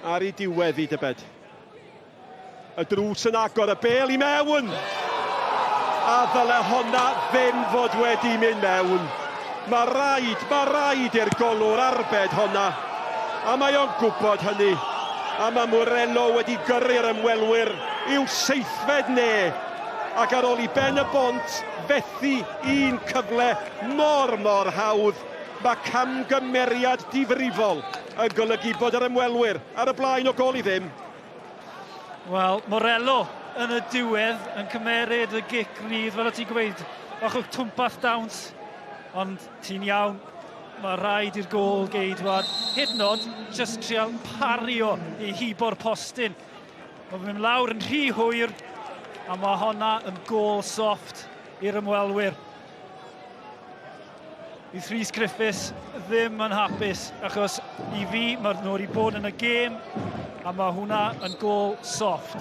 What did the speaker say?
ar ei diwedd i dybed. Y drws yn agor, y bel i mewn! A ddyle honna ddim fod wedi mynd mewn. Mae raid i'r golwr arbed honna. A mae o'n gwybod hynny. A mae Mourelo wedi gyrru'r ymwelwyr i'w seithfed ne. Ac ar ôl i Pen-y-bont fethu un cyfle mor hawdd, mae camgymeriad difrifol yn golygu bod yr ymwelwyr ar y blaen o gol i ddim. Wel, Mourelo yn y diwedd yn cymeryd y Cic-rydd, fel o ti'n gweud, bach o twmpath dawns, ond ti'n iawn, mae rhaid i'r gol geidwad. Hyd yn oed, jyst trial pario i hibo'r postyn. Mae'n mynd lawr yn rhy hwyr, a mae honna yn gol soft i'r ymwelwyr. Bydd Rhys Griffiths ddim yn hapus, achos i fi, mae nhw wedi bod yn y gêm, a mae hwnna yn gol soft.